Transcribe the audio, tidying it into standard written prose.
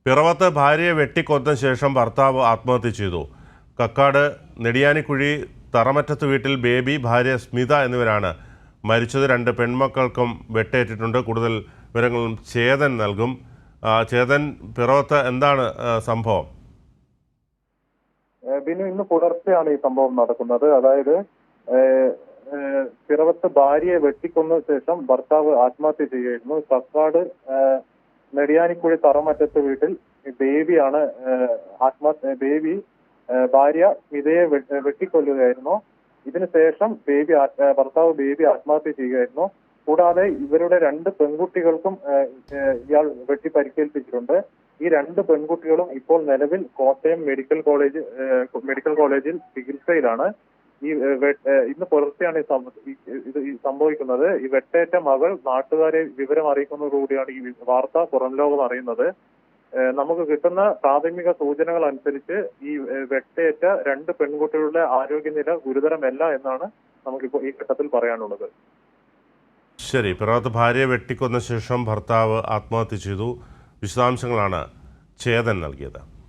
പിറവത്ത് ഭാര്യയെ വെട്ടിക്കൊന്ന ശേഷം ഭർത്താവ് ആത്മഹത്യ ചെയ്തു. കക്കാട് നെടിയാനിക്കുഴി തറമറ്റത്ത് വീട്ടിൽ ബേബി, ഭാര്യ സ്മിത എന്നിവരാണ് മരിച്ചത്. 2 പെൺമക്കൾക്കും വെട്ടേറ്റിട്ടുണ്ട്. കൂടുതൽ വിവരങ്ങളും ചേതൻ നൽകും. ചേതൻ, പിറവത്ത് എന്താണ് സംഭവം? ബിനു, ഇന്ന് പുലർച്ചെയാണ് ഈ സംഭവം നടക്കുന്നത്. അതായത് പിറവത്ത് ഭാര്യയെ വെട്ടിക്കൊന്ന ശേഷം ഭർത്താവ് ആത്മഹത്യ ചെയ്യുകയായിരുന്നു. കക്കാട് നെടിയാനിക്കുഴി തറമറ്റത്ത് വീട്ടിൽ ബേബിയാണ് ബേബി ഭാര്യ സ്മിതയെ വെട്ടിക്കൊല്ലുകയായിരുന്നു. ഇതിനുശേഷം ഭർത്താവ് ബേബി ആത്മഹത്യ ചെയ്യുകയായിരുന്നു. കൂടാതെ ഇവരുടെ 2 പെൺകുട്ടികൾക്കും ഇയാൾ വെട്ടി പരിക്കേൽപ്പിച്ചിട്ടുണ്ട്. ഈ 2 പെൺകുട്ടികളും ഇപ്പോൾ നിലവിൽ കോട്ടയം മെഡിക്കൽ കോളേജിൽ ചികിത്സയിലാണ്. ഇന്ന് പുലർച്ചെയാണ് ഇത് സംഭവിക്കുന്നത്. ഈ വെട്ടേറ്റ മകൾ നാട്ടുകാരെ വിവരം അറിയിക്കുന്നതോടുകൂടിയാണ് ഈ വാർത്ത പുറം ലോകം അറിയുന്നത്. നമുക്ക് കിട്ടുന്ന പ്രാഥമിക സൂചനകൾ അനുസരിച്ച് ഈ വെട്ടേറ്റ 2 പെൺകുട്ടികളുടെ ആരോഗ്യനില ഗുരുതരമല്ല എന്നാണ് നമുക്കിപ്പോൾ ഈ ഘട്ടത്തിൽ പറയാനുള്ളത്. ശരി, പിറവത്ത് ഭാര്യയെ വെട്ടിക്കൊന്ന ശേഷം ഭർത്താവ് ആത്മഹത്യ ചെയ്തു. വിശദാംശങ്ങളാണ് ചേതൻ നൽകിയത്.